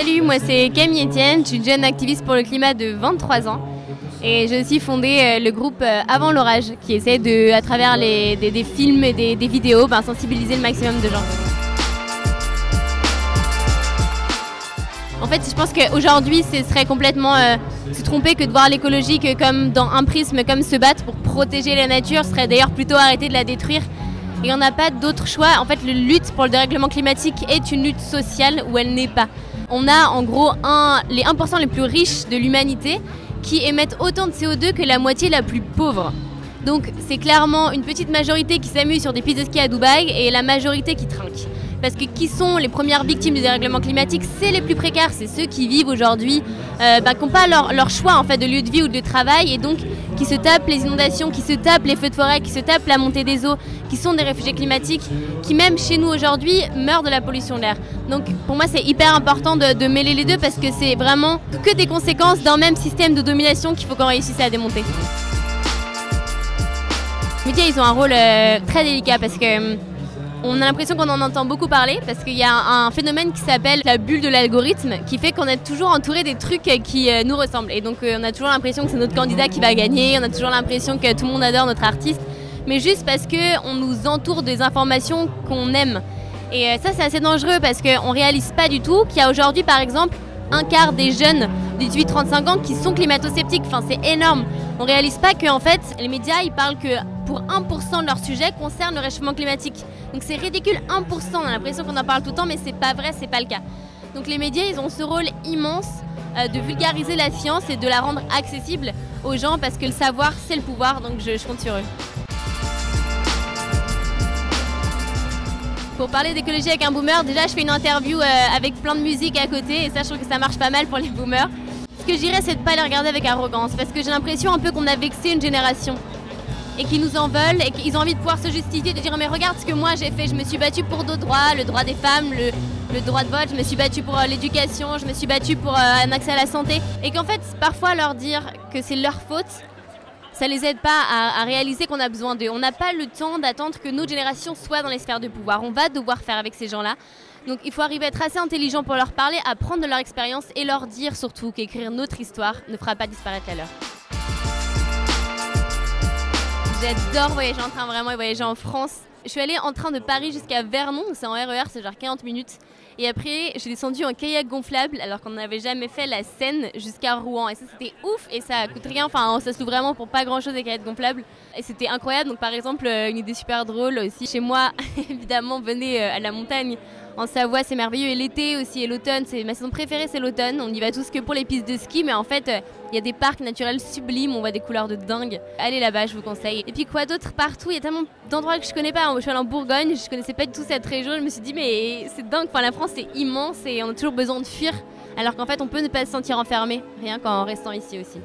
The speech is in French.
Salut, moi c'est Camille Etienne, je suis une jeune activiste pour le climat de 23 ans et j'ai aussi fondé le groupe Avant l'orage qui essaie de, à travers des films et des vidéos, sensibiliser le maximum de gens. En fait, je pense qu'aujourd'hui, ce serait complètement se tromper que de voir l'écologie que comme dans un prisme, comme se battre pour protéger la nature, ce serait d'ailleurs plutôt arrêter de la détruire. Et on n'a pas d'autre choix. En fait, la lutte pour le dérèglement climatique est une lutte sociale où elle n'est pas. On a en gros les 1% les plus riches de l'humanité qui émettent autant de CO2 que la moitié la plus pauvre. Donc c'est clairement une petite majorité qui s'amuse sur des pistes de ski à Dubaï et la majorité qui trinque. Parce que qui sont les premières victimes du dérèglement climatique? C'est les plus précaires, c'est ceux qui vivent aujourd'hui, qui n'ont pas leur choix en fait, de lieu de vie ou de travail et donc qui se tapent les inondations, qui se tapent les feux de forêt, qui se tapent la montée des eaux, qui sont des réfugiés climatiques, qui même chez nous aujourd'hui meurent de la pollution de l'air. Donc pour moi c'est hyper important de mêler les deux parce que c'est vraiment que des conséquences d'un même système de domination qu'il faut qu'on réussisse à démonter. Les médias ils ont un rôle très délicat parce que on a l'impression qu'on en entend beaucoup parler parce qu'il y a un phénomène qui s'appelle la bulle de l'algorithme qui fait qu'on est toujours entouré des trucs qui nous ressemblent. Et donc on a toujours l'impression que c'est notre candidat qui va gagner, on a toujours l'impression que tout le monde adore notre artiste, mais juste parce qu'on nous entoure des informations qu'on aime. Et ça c'est assez dangereux parce qu'on ne réalise pas du tout qu'il y a aujourd'hui par exemple un quart des jeunes de 18-35 ans qui sont climato-sceptiques. Enfin c'est énorme. On ne réalise pas que en fait, les médias ils parlent que pour 1% de leur sujet concerne le réchauffement climatique. Donc c'est ridicule, 1%, on a l'impression qu'on en parle tout le temps, mais c'est pas vrai, c'est pas le cas. Donc les médias, ils ont ce rôle immense de vulgariser la science et de la rendre accessible aux gens parce que le savoir, c'est le pouvoir, donc je compte sur eux. Pour parler d'écologie avec un boomer, déjà je fais une interview avec plein de musique à côté et ça je trouve que ça marche pas mal pour les boomers. Ce que je dirais c'est de ne pas les regarder avec arrogance parce que j'ai l'impression un peu qu'on a vexé une génération et qu'ils nous en veulent et qu'ils ont envie de pouvoir se justifier, de dire mais regarde ce que moi j'ai fait, je me suis battue pour d'autres droits, le droit des femmes, le droit de vote, je me suis battue pour l'éducation, je me suis battue pour un accès à la santé et qu'en fait parfois leur dire que c'est leur faute, ça les aide pas à réaliser qu'on a besoin d'eux. On n'a pas le temps d'attendre que notre génération soit dans les sphères de pouvoir, on va devoir faire avec ces gens-là. Donc il faut arriver à être assez intelligent pour leur parler, apprendre de leur expérience et leur dire surtout qu'écrire notre histoire ne fera pas disparaître la leur. J'adore voyager en train, vraiment, et voyager en France. Je suis allée en train de Paris jusqu'à Vernon, c'est en RER, c'est genre 40 minutes. Et après, j'ai descendu en kayak gonflable, alors qu'on n'avait jamais fait la Seine jusqu'à Rouen. Et ça, c'était ouf, et ça coûte rien, enfin, ça se loue vraiment pour pas grand-chose les kayaks gonflables. Et c'était incroyable, donc par exemple, une idée super drôle aussi. Chez moi, évidemment, venez à la montagne. En Savoie, c'est merveilleux, et l'été aussi, et l'automne, c'est ma saison préférée, c'est l'automne. On y va tous que pour les pistes de ski, mais en fait, il y a des parcs naturels sublimes, on voit des couleurs de dingue. Allez là-bas, je vous conseille. Et puis quoi d'autre partout, il y a tellement d'endroits que je connais pas. Je suis allée en Bourgogne, je connaissais pas du tout cette région, je me suis dit mais c'est dingue, enfin, la France c'est immense et on a toujours besoin de fuir, alors qu'en fait on peut ne pas se sentir enfermé, rien qu'en restant ici aussi.